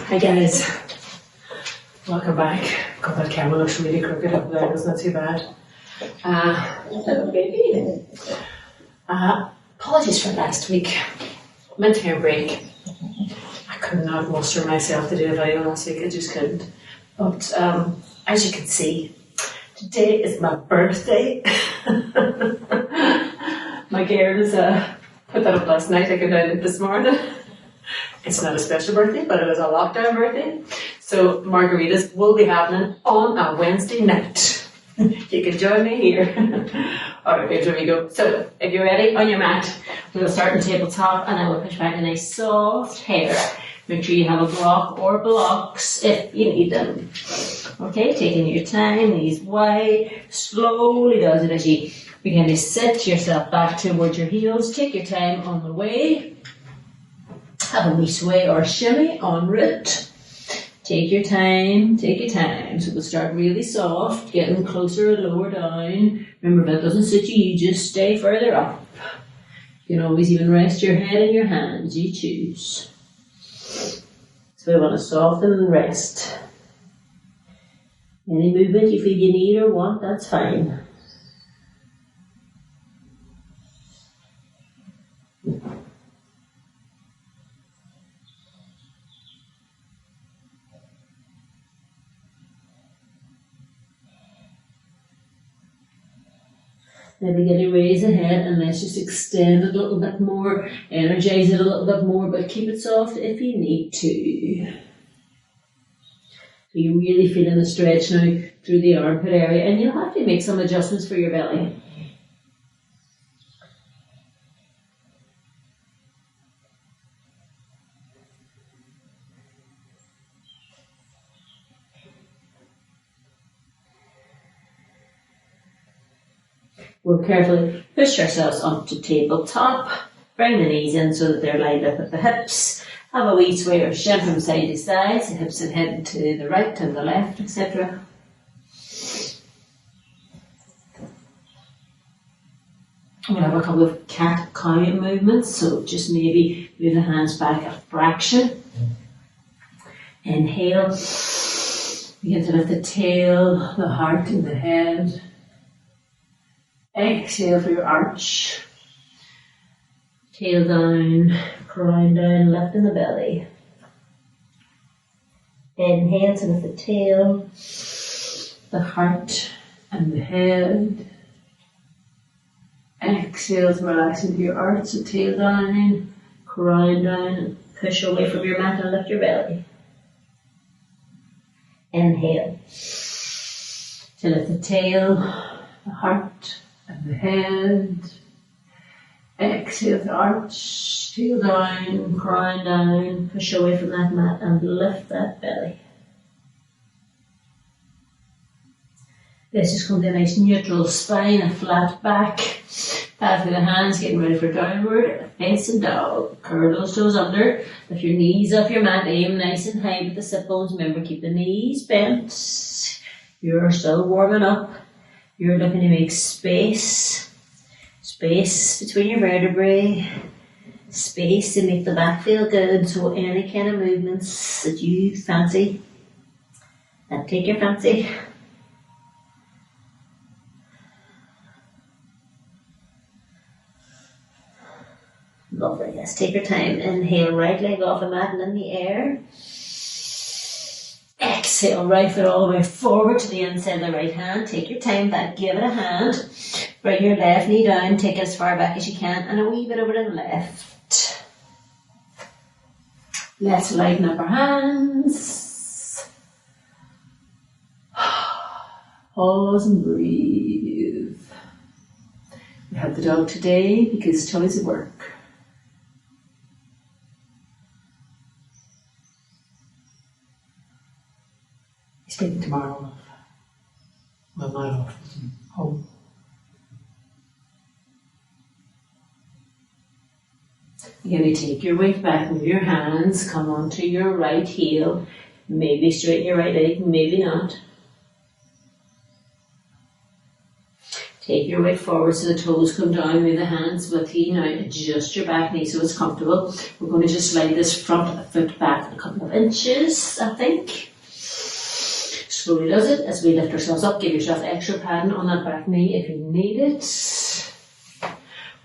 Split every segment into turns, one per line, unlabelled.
Hi guys, welcome back. God, that camera looks really crooked up there, it's not too bad. Hello baby. Apologies for last week. Midterm break. I could not muster myself to do a video last week, I just couldn't. But as you can see, today is my birthday. My girls put that up last night, I came down this morning. It's not a special birthday, but it is a lockdown birthday. So margaritas will be happening on a Wednesday night. You can join me here. Alright, here we go. So, if you're ready, on your mat, we'll start in tabletop and I will push back a nice soft hair. Make sure you have a block or blocks if you need them. Okay, taking your time, knees wide, slowly does it as you begin to sit yourself back towards your heels. Take your time on the way. Have a wee sway or shimmy en route. Take your time, take your time. So we'll start really soft, getting closer and lower down. Remember, if that doesn't suit you, you just stay further up. You can always even rest your head in your hands, you choose. So we want to soften and rest. Any movement you feel you need or want, that's fine. Then begin to raise the head and let's just extend it a little bit more, energize it a little bit more, but keep it soft if you need to. So you're really feeling the stretch now through the armpit area, and you'll have to make some adjustments for your belly. We'll carefully push ourselves onto tabletop. Bring the knees in so that they're lined up at the hips. Have a wee sway or shift from side to side, so hips and head to the right and the left, etc. We'll have a couple of cat-cow movements, so just maybe move the hands back a fraction. Inhale. Begin to lift the tail, the heart and the head. Exhale for your arch. Tail down, crown down, lifting the belly. Inhale to lift the tail, the heart and the head. Exhale to relax into your arch, the tail down, crown down, and push away from your mat and lift your belly. Inhale to lift the tail, the heart and the head. Exhale to arch, tail down, crown down, push away from that mat and lift that belly. Let's just come to a nice neutral spine, a flat back. Path through the hands, getting ready for downward facing dog. Curl those toes under. Lift your knees off your mat, aim nice and high with the sit bones. Remember, keep the knees bent. You're still warming up. You're looking to make space between your vertebrae, space to make the back feel good. So any kind of movements that you fancy, that take your fancy. Lovely, yes, take your time. Inhale, right leg off the mat and in the air. Exhale, right foot all the way forward to the inside of the right hand. Take your time back, give it a hand. Bring your left knee down, take it as far back as you can, and a wee bit over to the left. Let's lighten up our hands. Pause and breathe. We have the dog today because Tilly's at work. He's taking tomorrow off. Well, not off, home. You're going to take your weight back with your hands, come onto your right heel, maybe straighten your right leg, maybe not.
Take your weight forward so the toes come down, move the hands with you. Now adjust your back knee so it's comfortable. We're going to just slide this front foot back a couple of inches, I think. Slowly does it as we lift ourselves up. Give yourself extra padding on that back knee if you need it.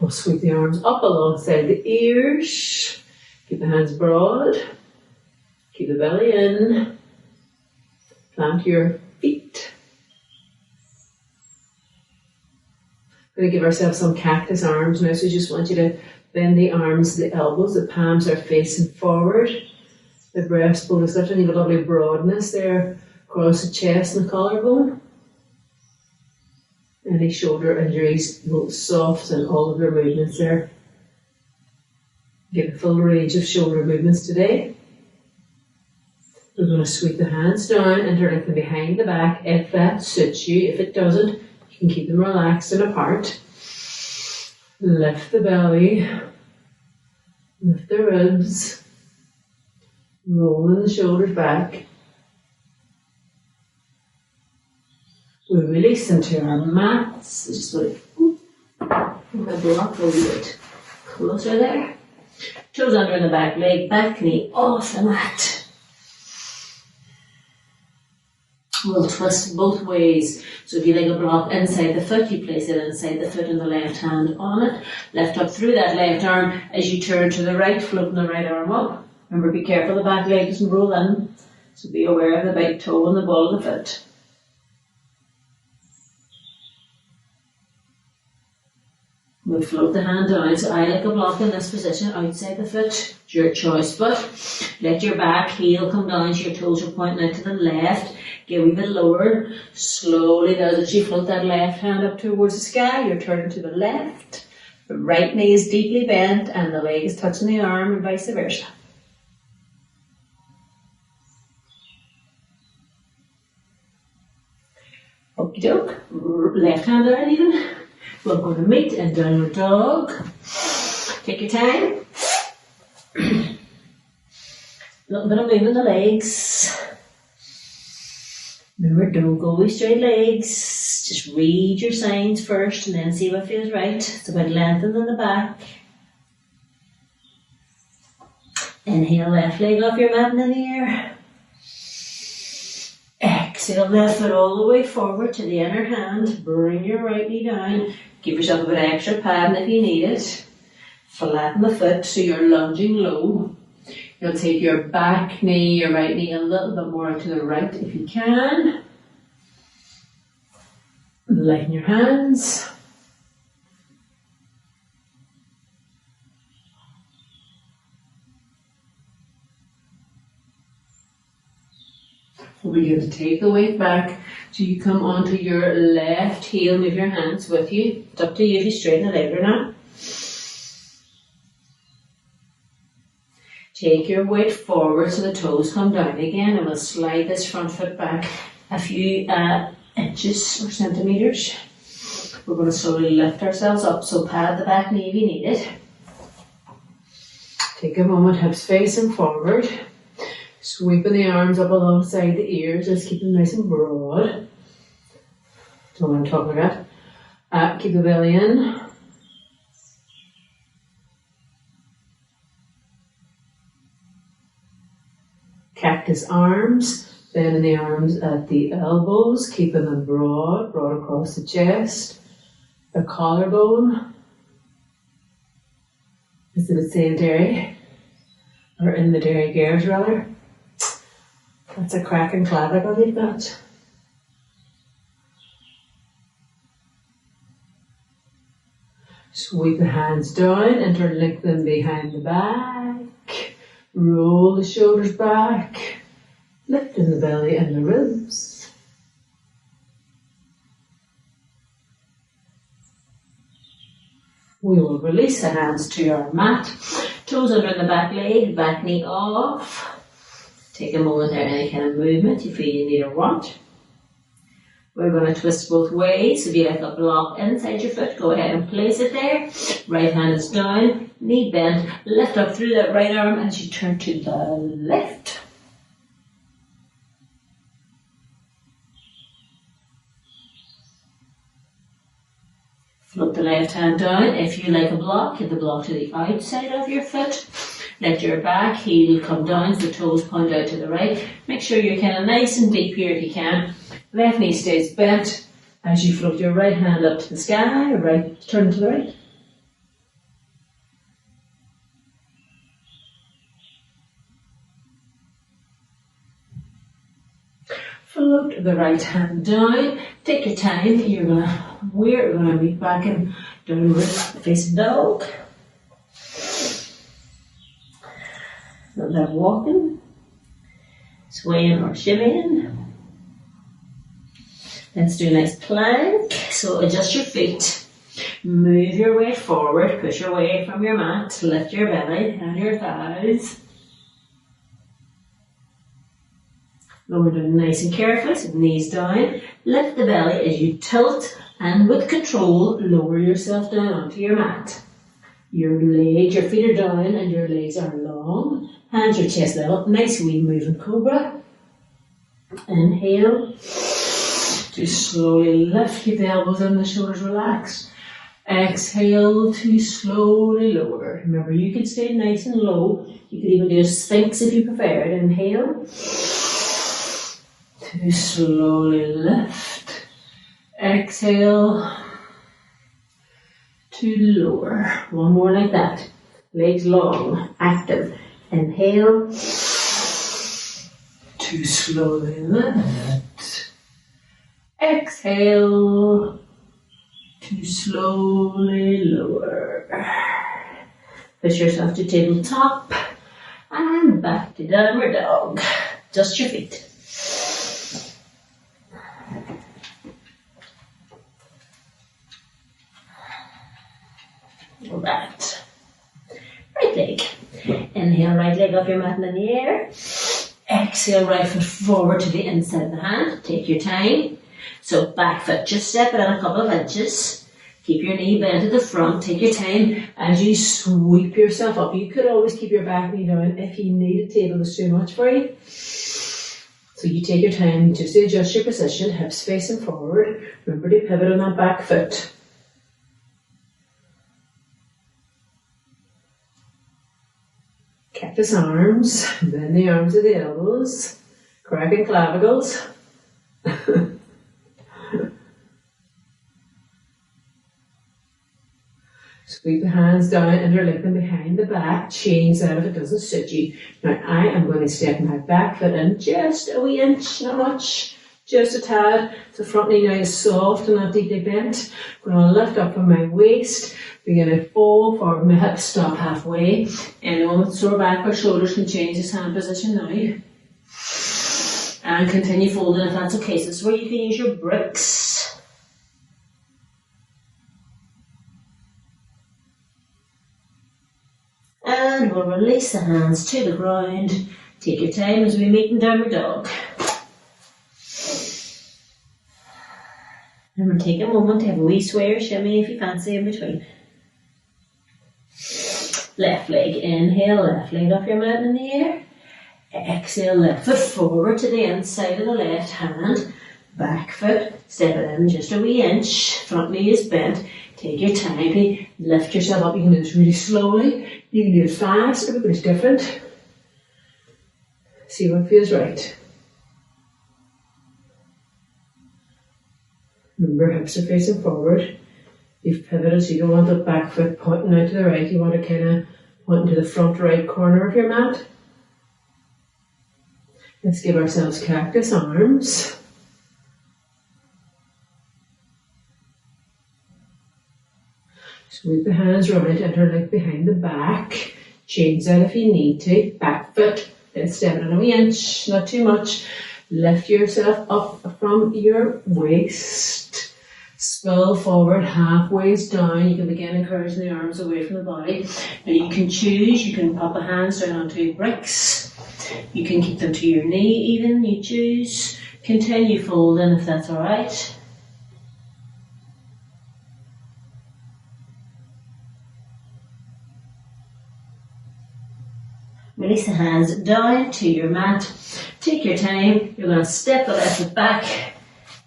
We'll sweep the arms up alongside the ears. Keep the hands broad. Keep the belly in. Plant your feet. We're going to give ourselves some cactus arms now, so I just want you to bend the arms, the elbows, the palms are facing forward. The breastbone is lifted, and you have a lovely broadness there across the chest and the collarbone. Any shoulder injuries will soften all of your movements there. Get a full range of shoulder movements today. We're going to sweep the hands down and turn them behind the back if that suits you. If it doesn't, you can keep them relaxed and apart. Lift the belly. Lift the ribs. Rolling the shoulders back. We release them to our mats. Just sort of block a little bit closer there. Toes under the back leg, back knee off the mat. We'll twist both ways. So if you like a block inside the foot, you place it inside the foot and the left hand on it. Lift up through that left arm as you turn to the right, floating the right arm up. Remember, be careful the back leg doesn't roll in. So be aware of the big toe and the ball of the foot. We'll float the hand down. So I like a block in this position outside the foot. It's your choice, but let your back heel come down so your toes are pointing out to the left. Get a wee bit lower. Slowly now as you float that left hand up towards the sky, you're turning to the left. The right knee is deeply bent and the leg is touching the arm and vice versa. Okie doke. Left hand down even. We're going to meet in downward dog. Take your time. A little bit of moving the legs. Remember, don't go with straight legs. Just read your signs first and then see what feels right. It's about lengthening the back. Inhale, left leg off your mat in the air. Exhale, left foot all the way forward to the inner hand. Bring your right knee down. Give yourself a bit of extra padding if you need it. Flatten the foot so you're lunging low. You'll take your back knee, your right knee a little bit more to the right if you can. Lighten your hands. We're going to take the weight back so you come onto your left heel, move your hands with you. It's up to you if you straighten the leg or not. Take your weight forward so the toes come down again, and we'll slide this front foot back a few inches or centimetres. We're going to slowly lift ourselves up, so pad the back knee if you need it. Take a moment, hips facing forward. Sweeping the arms up alongside the ears, just keep them nice and broad. That's what I'm talking about. Keep the belly in. Cactus arms, bending the arms at the elbows, keeping them broad across the chest. The collarbone. Is it saying dairy? Or in the dairy gears rather. That's a cracking clavicle we've got. Sweep the hands down, interlink them behind the back. Roll the shoulders back. Lifting the belly and the ribs. We will release the hands to our mat. Toes under the back leg, back knee off. Take a moment there, any kind of movement you feel you need or want. We're going to twist both ways. If you like a block inside your foot, go ahead and place it there. Right hand is down, knee bent. Lift up through that right arm as you turn to the left. the left hand down. If you like a block, get the block to the outside of your foot. Let your back heel come down so the toes point out to the right. Make sure you're kind of nice and deep here if you can. Left knee stays bent as you float your right hand up to the sky, right turn to the right. Float the right hand down. Take your time. We're gonna meet back in downward facing dog. Not that walking. Swaying or shimmying. Let's do a nice plank. So adjust your feet. Move your weight forward. Push away from your mat. Lift your belly and your thighs. Lower down nice and carefully, so knees down. Lift the belly as you tilt and with control lower yourself down onto your mat. Your feet are down and your legs are long. Hands your chest level. Nice wee moving Cobra. Inhale. To slowly lift, keep the elbows and the shoulders relaxed. Exhale to slowly lower. Remember, you can stay nice and low. You could even do a sphinx if you prefer it. Inhale. To slowly lift. Exhale. To lower. One more like that. Legs long, active. Inhale. To slowly lift. Exhale. To slowly lower. Push yourself to tabletop. And back to downward dog. Just your feet. Right. Right leg. Inhale, right leg off your mat and in the air. Exhale, right foot forward to the inside of the hand. Take your time. So back foot, just step it in a couple of inches. Keep your knee bent at the front. Take your time as you sweep yourself up. You could always keep your back knee down if you need a table is too much for you. So you take your time just to adjust your position, hips facing forward. Remember to pivot on that back foot. Cactus arms, bend the arms to the elbows, cracking clavicles. Sweep the hands down, interlink them behind the back, change that if it doesn't suit you. Now I am going to step my back foot in just a wee inch, not much, just a tad. The front knee now is soft and not deeply bent. I'm going to lift up from my waist, begin to fold forward, my hips stop halfway. Anyone with sore back or shoulders can change this hand position now. And continue folding if that's okay. So this is where you can use your bricks. And we'll release the hands to the ground. Take your time as we meet in downward dog. And we'll take a moment to have a wee sway or shimmy if you fancy in between. Left leg, inhale, left leg off your mat in the air. Exhale, left foot forward to the inside of the left hand. Back foot, step it in just a wee inch. Front knee is bent. Take your time to lift yourself up. You can do this really slowly. You can do it fast. Everybody's different. See what feels right. Remember, hips are facing forward. You've pivoted, so you don't want the back foot pointing out to the right. You want to kind of point to the front right corner of your mat. Let's give ourselves cactus arms. Sweep the hands round, interlink behind the back. Change that if you need to. Back foot, then step it in a wee inch, not too much. Lift yourself up from your waist. Spill forward, halfway down. You can begin encouraging the arms away from the body. Now you can choose, you can pop the hands down onto bricks. You can keep them to your knee even, you choose. Continue folding if that's alright. Release the hands down to your mat. Take your time. You're going to step the left foot back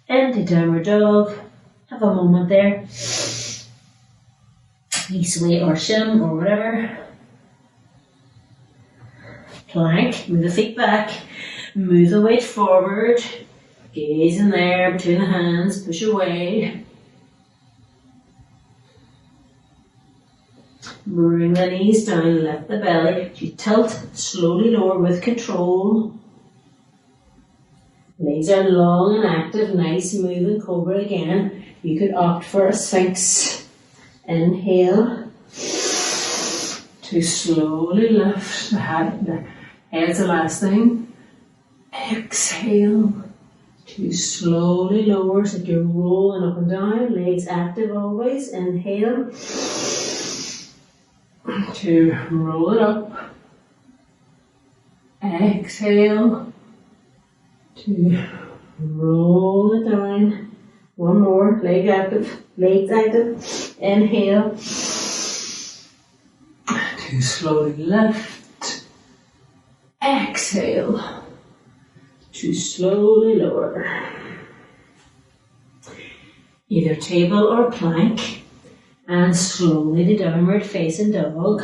into downward dog. Have a moment there. wee sway or shim or whatever. Plank, move the feet back, move the weight forward, gaze in there between the hands, push away. Bring the knees down, lift the belly. You tilt, slowly lower with control. Legs are long and active, nice moving Cobra again. You could opt for a Sphinx. Inhale to slowly lift the head. The head's the last thing. Exhale to slowly lower so that you're rolling up and down. Legs active always. Inhale to roll it up. Exhale to roll it down. One more, legs active. Inhale to slowly lift. Exhale to slowly lower. Either table or plank. And slowly to downward facing dog.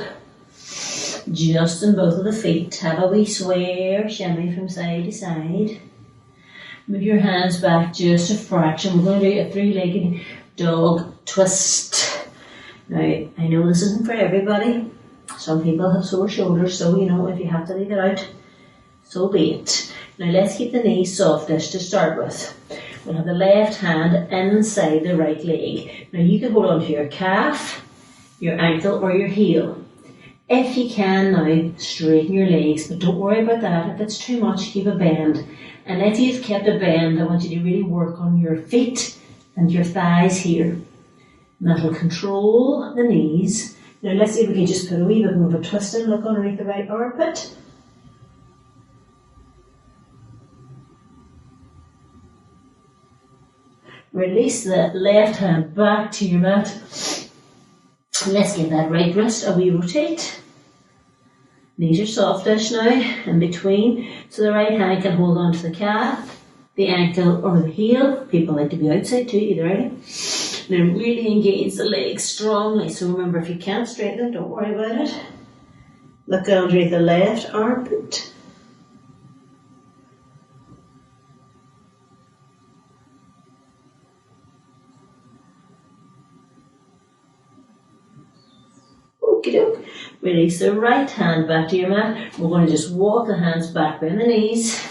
Just in both of the feet. Have a wee sway or shimmy from side to side. Move your hands back just a fraction. We're going to do a three-legged dog twist. Now, I know this isn't for everybody. Some people have sore shoulders, so if you have to leave it out, so be it. Now let's keep the knees softish to start with. We'll have the left hand inside the right leg. Now you can hold on to your calf, your ankle or your heel. If you can now, straighten your legs, but don't worry about that. If it's too much, keep a bend. And if you've kept a bend, I want you to really work on your feet and your thighs here. And that'll control the knees. Now let's see if we can just put a wee bit more of a twist in. Look underneath the right armpit. Release the left hand back to your mat. Let's give that right wrist a wee rotate. Knees are softish now, in between. So the right hand can hold on to the calf, the ankle or the heel. People like to be outside too, either way. Now really engage the legs strongly. So remember, if you can't straighten them, don't worry about it. Look underneath the left armpit. Okey-doke. Release the right hand back to your mat. We're going to just walk the hands back behind the knees.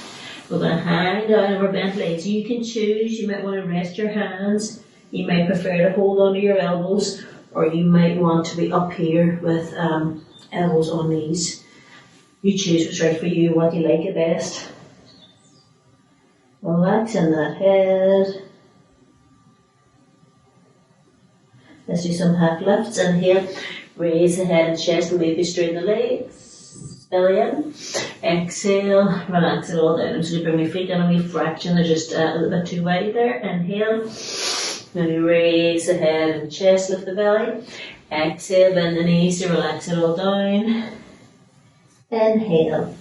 We're going to hang down over bent legs. You can choose. You might want to rest your hands. You might prefer to hold onto your elbows, or you might want to be up here with elbows on knees. You choose what's right for you, what you like it best. Relax in that head. Let's do some half lifts. Inhale. Raise the head and chest and maybe straighten the legs. Belly in. Exhale. Relax it all down until you bring your feet down a wee fraction. They're just a little bit too wide there. Inhale. Then you raise the head and chest, lift the belly. Exhale, bend the knees to relax it all down. Inhale.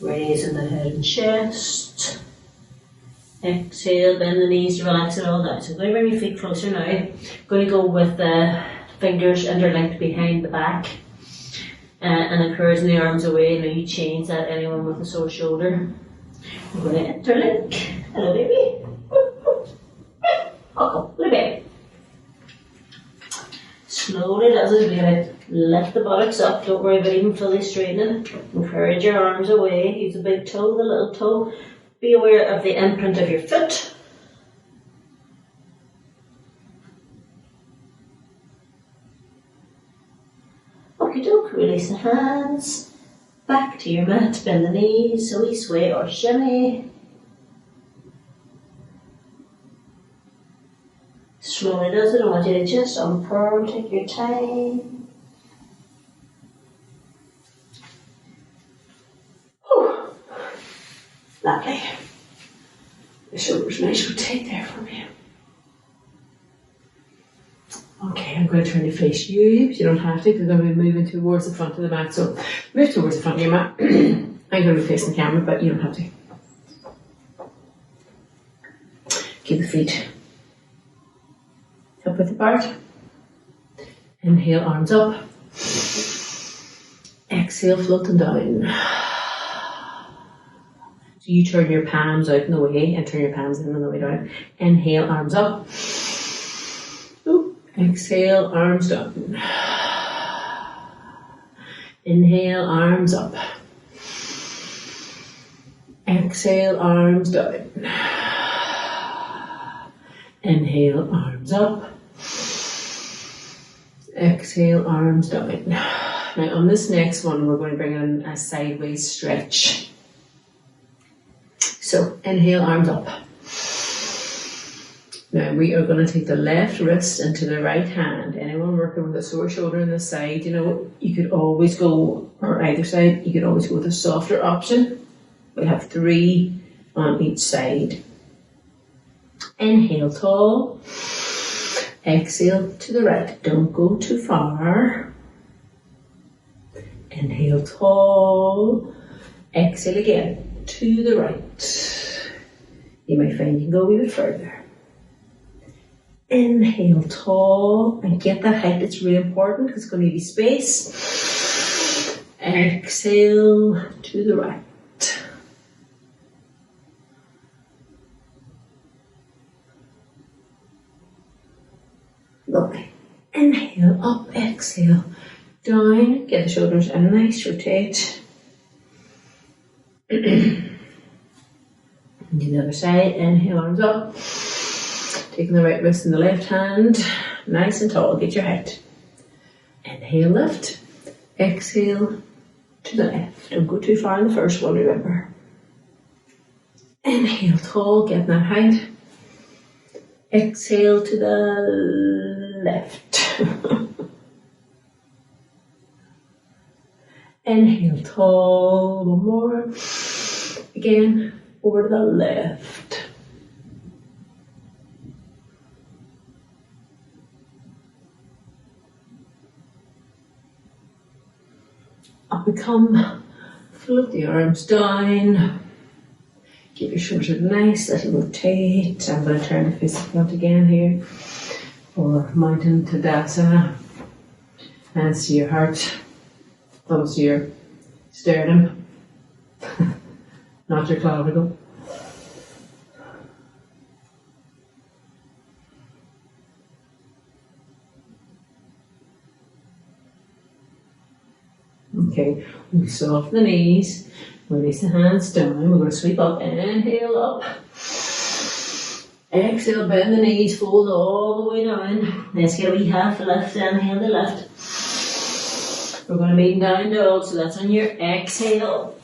Raising the head and chest. Exhale, bend the knees to relax it all down. So I'm going to bring your feet closer now. I'm going to go with the fingers interlinked behind the back and encouraging the arms away. Now you change that, anyone with a sore shoulder. I'm going to interlink. Hello baby. Oh, little bit. Slowly does it. We're going to lift the buttocks up. Don't worry about even fully straightening. Encourage your arms away. Use the big toe, the little toe. Be aware of the imprint of your foot. Okey-doke, release the hands, back to your mat, bend the knees, so we sway or shimmy. Slowly does it, I want you to just unfurl, take your time. Whew. Lovely. The shoulder's nice rotate there for me. Okay, I'm going to turn to face you. You don't have to, because I'm going to be moving towards the front of the mat. So move towards the front of your mat. I'm going to be facing the camera, but you don't have to. Keep the feet hip width apart.
Inhale, arms up. Exhale, float them down. So you turn your palms out in the way and turn your palms in on the way down. Inhale, arms up. Ooh. Exhale, arms down. Inhale, arms up. Exhale, arms down. Inhale, arms up. Exhale, arms down. Now on this next one, we're going to bring in a sideways stretch. So inhale, arms up. Now we are going to take the left wrist into the right hand. Anyone working with a sore shoulder on the side, you know, you could always go, or either side, you could always go with a softer option. We have 3 on each side. Inhale, tall. Exhale to the right. Don't go too far. Inhale, tall. Exhale again to the right. You might find you can go a wee bit further. Inhale, tall, and get that height. It's really important because it's going to give you space. Exhale to the right. Lovely. Inhale, up, exhale, down. Get the shoulders a nice rotate. Do the other side. Inhale, arms up. Taking the right wrist in the left hand, nice and tall, get your height. Inhale, lift. Exhale to the left. Don't go too far in the first one, remember. Inhale, tall, get that height. Exhale to the left. Inhale, tall, one more. Again, over to the left. Up we come, float the arms down, keep your shoulders nice, let it rotate. I'm going to turn the face to front again here for Mountain Tadasana. Hands to your heart, thumbs to your sternum, not your clavicle. Okay, we soften the knees, release the hands down, we're going to sweep up, inhale up, exhale, bend the knees, fold all the way down. Let's get a wee half lift, inhale the lift. We're going to meet down dog, so that's on your exhale.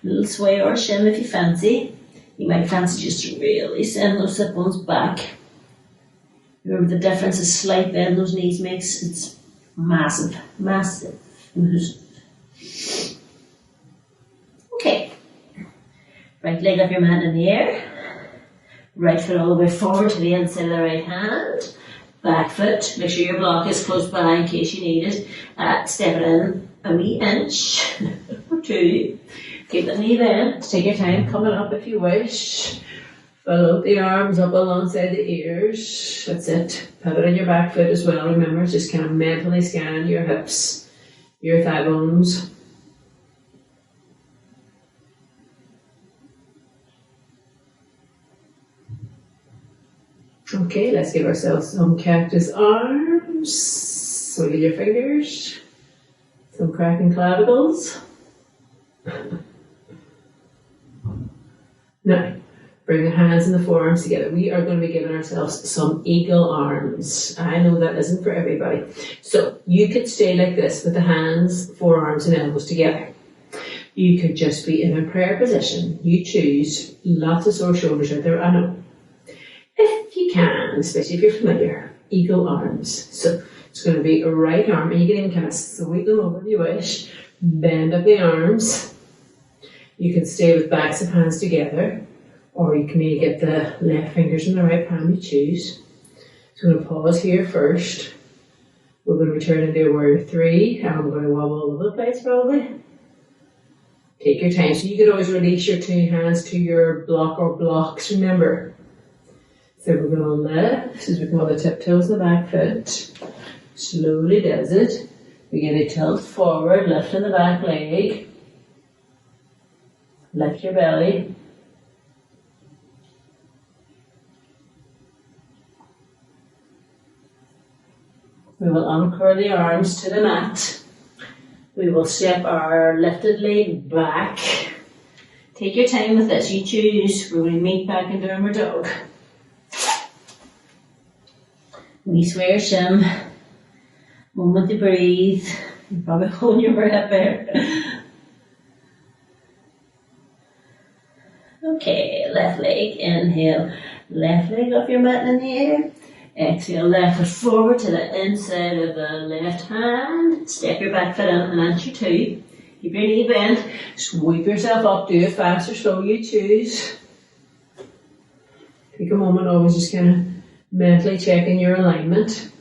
Little sway or shin if you fancy. You might fancy just to really send those hip bones back. Remember the difference is slight bend those knees makes, it's massive, massive. Okay. Right leg up your mat in the air. Right foot all the way forward to the inside of the right hand. Back foot. Make sure your block is close by in case you need it. Step it in a wee inch or 2. Keep the knee bent. Take your time coming up if you wish. Follow the arms up alongside the ears. That's it. Put it on your back foot as well. Remember, just kind of mentally scan your hips, your thigh bones. Okay, let's give ourselves some cactus arms. Wiggle your fingers. Some cracking clavicles. Now, bring the hands and the forearms together. We are going to be giving ourselves some eagle arms. I know that isn't for everybody. So you could stay like this with the hands, forearms and elbows together. You could just be in a prayer position. You choose. Lots of sore shoulders out there, I know. If you can, especially if you're familiar, eagle arms. So it's going to be a right arm, and you can even kind of sweep them over if you wish. Bend up the arms. You can stay with backs of hands together, or you can maybe get the left fingers in the right palm, you choose. So I'm going to pause here first. We're going to return into warrior 3, and we're going to wobble all over the place probably. Take your time. So you could always release your 2 hands to your block or blocks, remember. So we're going to lift as we come on the tiptoes of the back foot. Slowly does it. Begin to tilt forward, lifting the back leg. Lift your belly. We will anchor the arms to the mat. We will step our lifted leg back. Take your time with this, you choose. We're going to meet back in downward dog. We swear shim. Moment to breathe. You're probably holding your breath there. Okay, left leg, inhale. Left leg off your mat in the air. Exhale, left foot forward to the inside of the left hand. Step your back foot out and answer 2. Keep your knee bent. Sweep yourself up. Do it fast or slow, you choose. Take a moment, always just kind of mentally checking your alignment.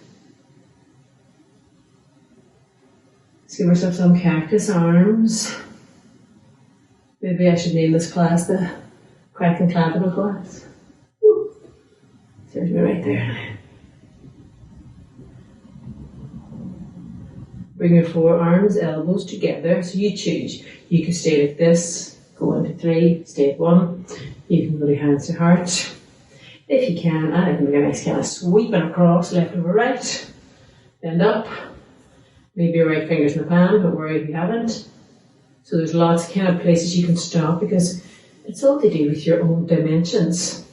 Let's give ourselves some cactus arms. Maybe I should name this class the crack and clavicle class. There's me right there. Bring your forearms, elbows together, so you choose. You can stay like this, go into 3, stay at 1. You can go your hands to heart. If you can, and I can make a nice kind of sweeping across, left over right. Bend up. Maybe your right finger's in the palm, don't worry if you haven't. So there's lots of kind of places you can stop because it's all to do with your own dimensions.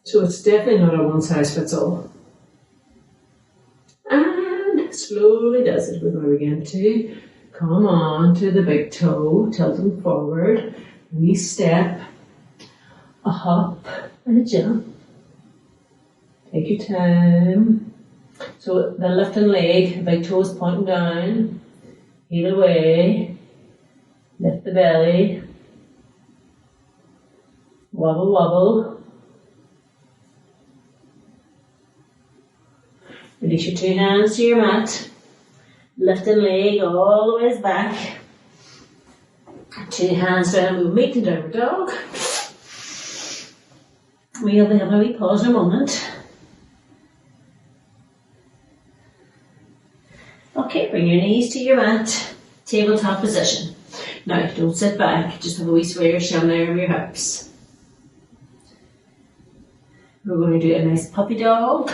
So it's definitely not a one size fits all. And slowly does it. We're going to begin to come on to the big toe, tilting forward. We step, a hop, and a jump. Take your time. So the lifting leg, the big toe is pointing down. Heel away. Lift the belly. Wobble, wobble. Release your 2 hands to your mat. Lifting leg all the way back. 2 hands down, we'll meet in downward dog. We'll be having a wee pause in a moment. Okay, bring your knees to your mat. Tabletop position. Now, don't sit back, just have a wee sway your shim there over your hips. We're going to do a nice puppy dog.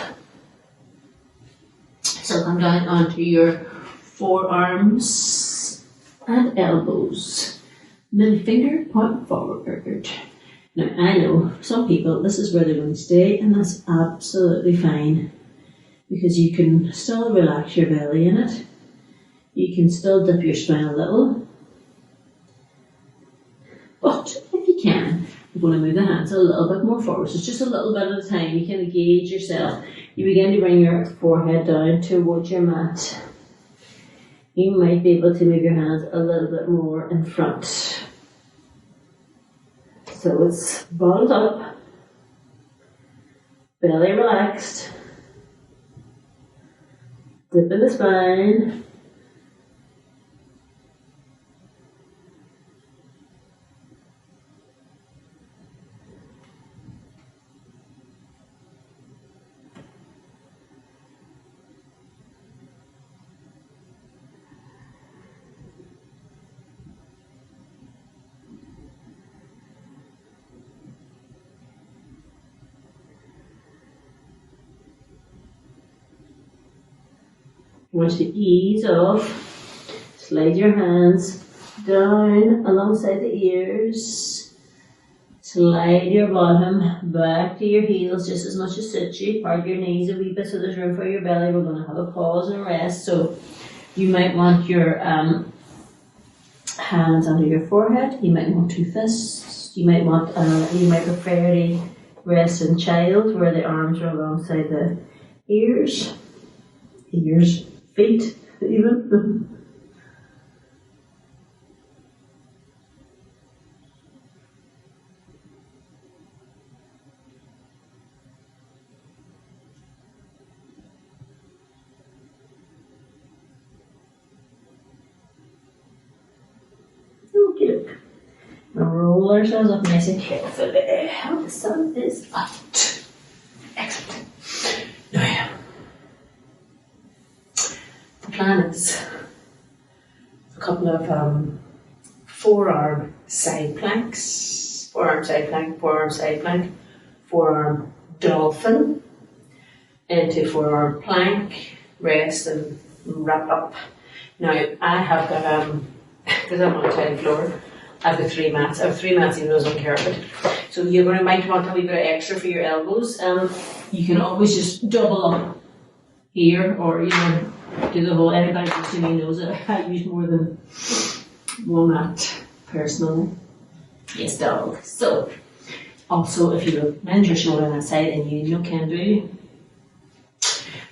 So come down onto your forearms and elbows. Middle finger point forward. Now I know some people, this is where they're going to stay, and that's absolutely fine. Because you can still relax your belly in it. You can still dip your spine a little. But if you can, you're going to move the hands a little bit more forward. So it's just a little bit at a time. You can engage yourself. You begin to bring your forehead down towards your mat. You might be able to move your hands a little bit more in front. So it's bottoms up, belly relaxed, dip in the spine. Once you ease off, slide your hands down alongside the ears. Slide your bottom back to your heels just as much as suits you. Part your knees a wee bit so there's room for your belly. We're going to have a pause and rest. So you might want your hands under your forehead. You might want 2 fists. You might want, you might prefer to rest in child where the arms are alongside the ears. Feet, even. Okay. Now roll ourselves up nice and carefully. The sun is out. plan is a couple of forearm side planks, forearm side plank, forearm side plank, forearm dolphin, into forearm plank, rest and wrap up. Now I have got, because I'm on a tile floor, I've got 3 mats. I have 3 mats even though it's on carpet. So you're going to might want a wee bit of extra for your elbows. You can always just double up here, or do the whole. Everybody who knows that I use more than 1 mat personally. Yes, dog. So also if you bend your shoulder on that side, and you can do.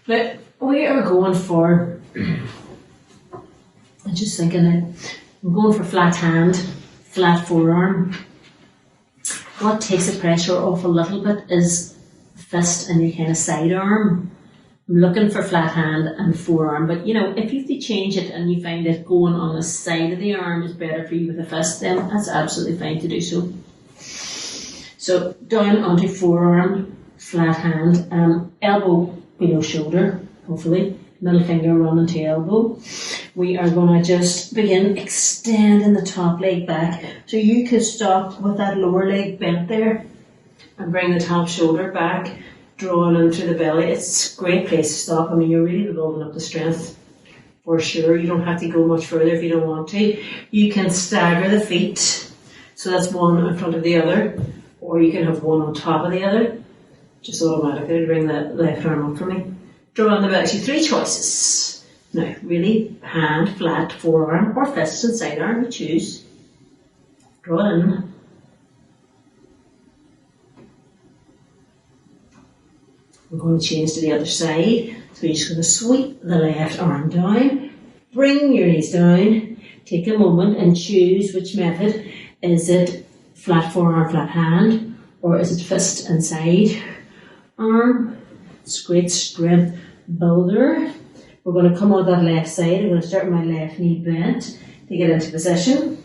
But we are going for. I'm just thinking that I'm going for flat hand, flat forearm. What takes the pressure off a little bit is fist and your kind of side arm. I'm looking for flat hand and forearm, but if you change it and you find that going on the side of the arm is better for you with the fist, then that's absolutely fine to do so. So down onto forearm, flat hand, elbow below shoulder, hopefully, middle finger running to elbow. We are going to just begin extending the top leg back. So you could stop with that lower leg bent there and bring the top shoulder back, drawing into the belly. It's a great place to stop. I mean, you're really building up the strength for sure. You don't have to go much further if you don't want to. You can stagger the feet. So that's one in front of the other, or you can have one on top of the other. Just automatically bring that left arm up for me. Draw on the belly. So 3 choices. Now, really, hand, flat, forearm, or fist and sidearm, you choose. Draw it in. We're going to change to the other side. So you're just going to sweep the left arm down, bring your knees down, take a moment and choose which method. Is it flat forearm, flat hand, or is it fist and side arm? It's great strength builder. We're going to come on that left side. I'm going to start with my left knee bent to get into position.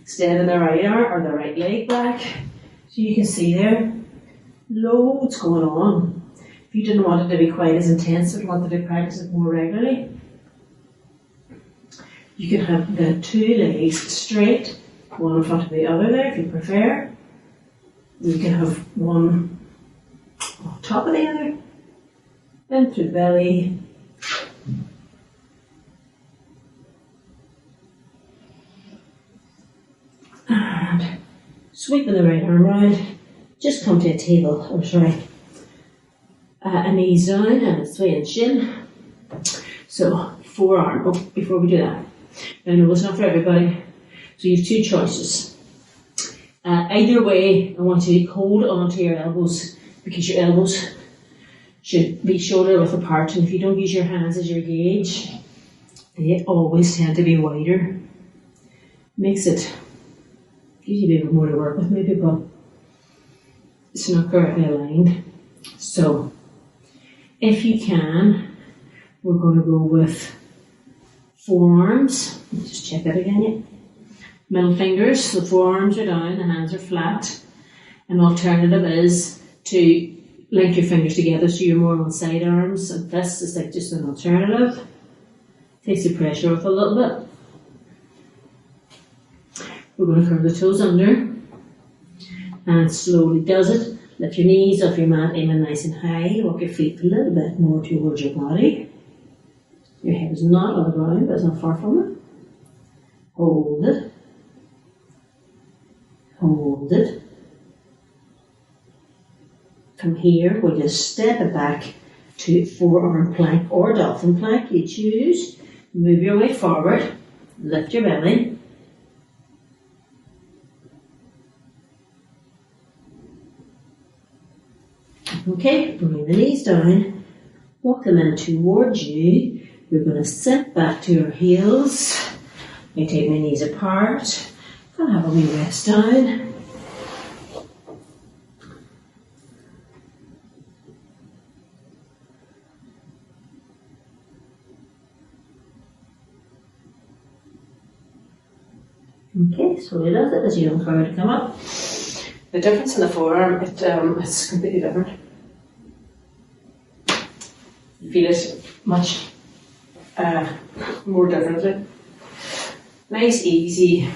Extending the right arm or the right leg back. So you can see there, loads going on. If you didn't want it to be quite as intense, but wanted to practice it more regularly, you can have the 2 legs straight, one in front of the other there if you prefer. You can have one on top of the other, then through the belly. And sweeping the right arm round, just come to a table, a knees down and a sway and shin. So forearm, before we do that, I know it's not for everybody, so you have 2 choices. Either way, I want you to hold onto your elbows, because your elbows should be shoulder width apart, and if you don't use your hands as your gauge, they always tend to be wider. Gives you a bit more to work with maybe, but it's not correctly aligned. So, if you can, we're going to go with forearms. Let's just check that again, yeah. Middle fingers, the forearms are down, the hands are flat. An alternative is to link your fingers together so you're more on side arms and fists. Is like just an alternative. Takes the pressure off a little bit. We're going to curl the toes under and slowly does it. Lift your knees off your mat, aiming nice and high. Walk your feet a little bit more towards your body. Your head is not on the ground, but it's not far from it. Hold it. Hold it. From here, we'll just step it back to forearm plank or dolphin plank. You choose. Move your way forward. Lift your belly. Okay, bring the knees down, walk them in towards you. We're going to sit back to our heels. I take my knees apart. I'll have a wee rest down. Okay, so it does it as you don't try to come up. The difference in the forearm, it's completely different. You feel it much more differently. Nice, easy,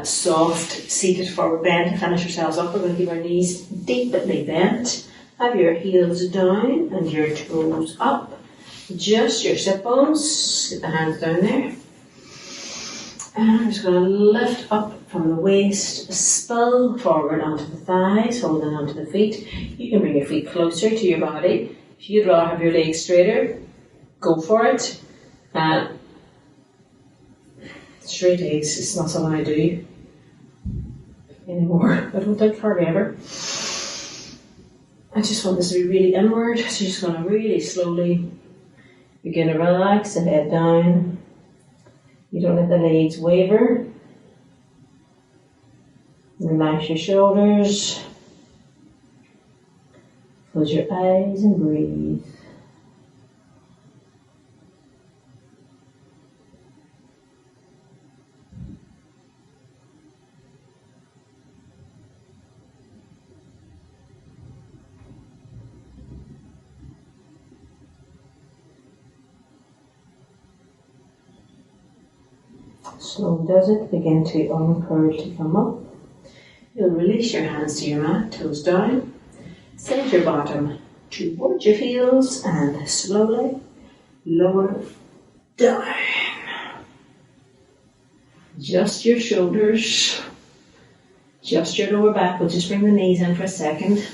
soft, seated forward bend to finish ourselves up. We're going to keep our knees deeply bent. Have your heels down and your toes up. Just your sit bones. Get the hands down there. And I'm just going to lift up from the waist, spill forward onto the thighs, holding onto the feet. You can bring your feet closer to your body. If you'd rather have your legs straighter, go for it. Straight legs is not something I do anymore. I don't think forever. I just want this to be really inward. So you're just going to really slowly begin to relax the head down. You don't let the legs waver. Relax your shoulders. Close your eyes and breathe. Slow does it, begin to uncurl to come up. You'll release your hands to your mat, toes down. Send your bottom towards your heels and slowly lower down. Just your shoulders, just your lower back. We'll just bring the knees in for a second.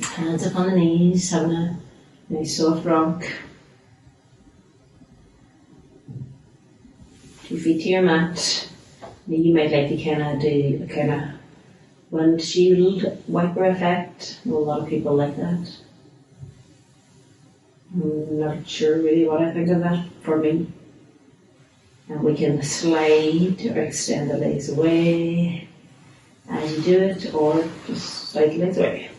Hands up on the knees, having a nice soft rock. 2 feet to your mat. You might like to kind of do a kind of windshield wiper effect. A lot of people like that. I'm not sure really what I think of that for me. And we can slide or extend the legs away as you do it, or just slide the legs away.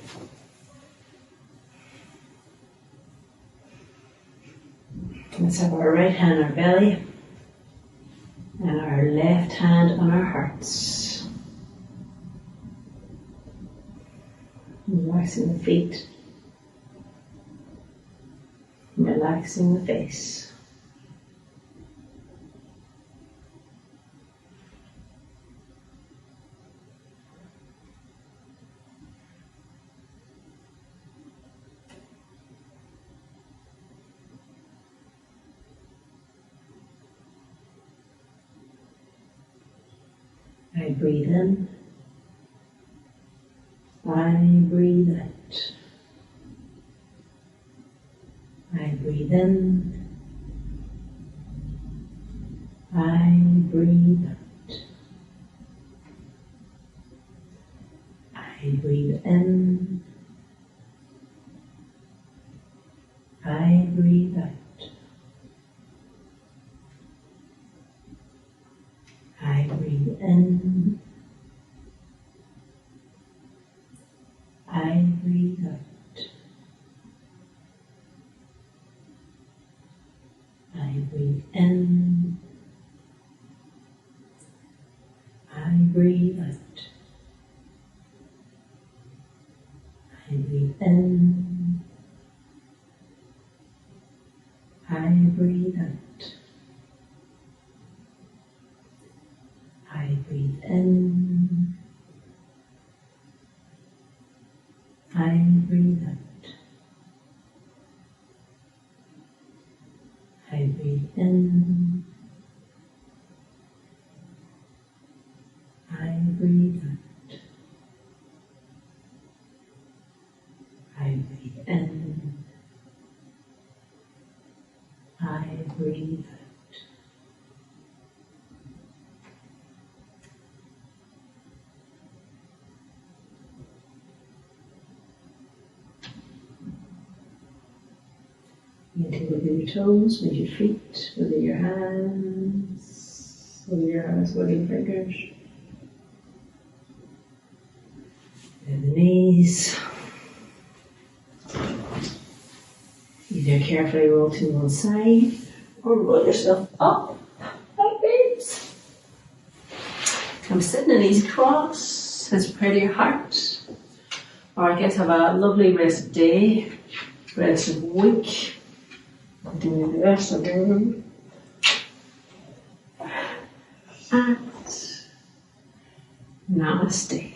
Let's have our right hand on our belly and our left hand on our hearts. Relaxing the feet, relaxing the face. I breathe in, I breathe out. I breathe in, I breathe out. I breathe in, I breathe out. I breathe in, I breathe out. I breathe in, I breathe out. I breathe in, I breathe out. I breathe in, I breathe out. I breathe in, I breathe out. I breathe in, I breathe out. You can wiggle your toes, move your feet, wiggle your hands, wiggle your fingers. And the knees. Either carefully roll to one side or roll yourself up like this. I'm sitting in easy cross, as prayer to your heart. Or I guess have a lovely rest of day, rest of week. Do this again. And namaste.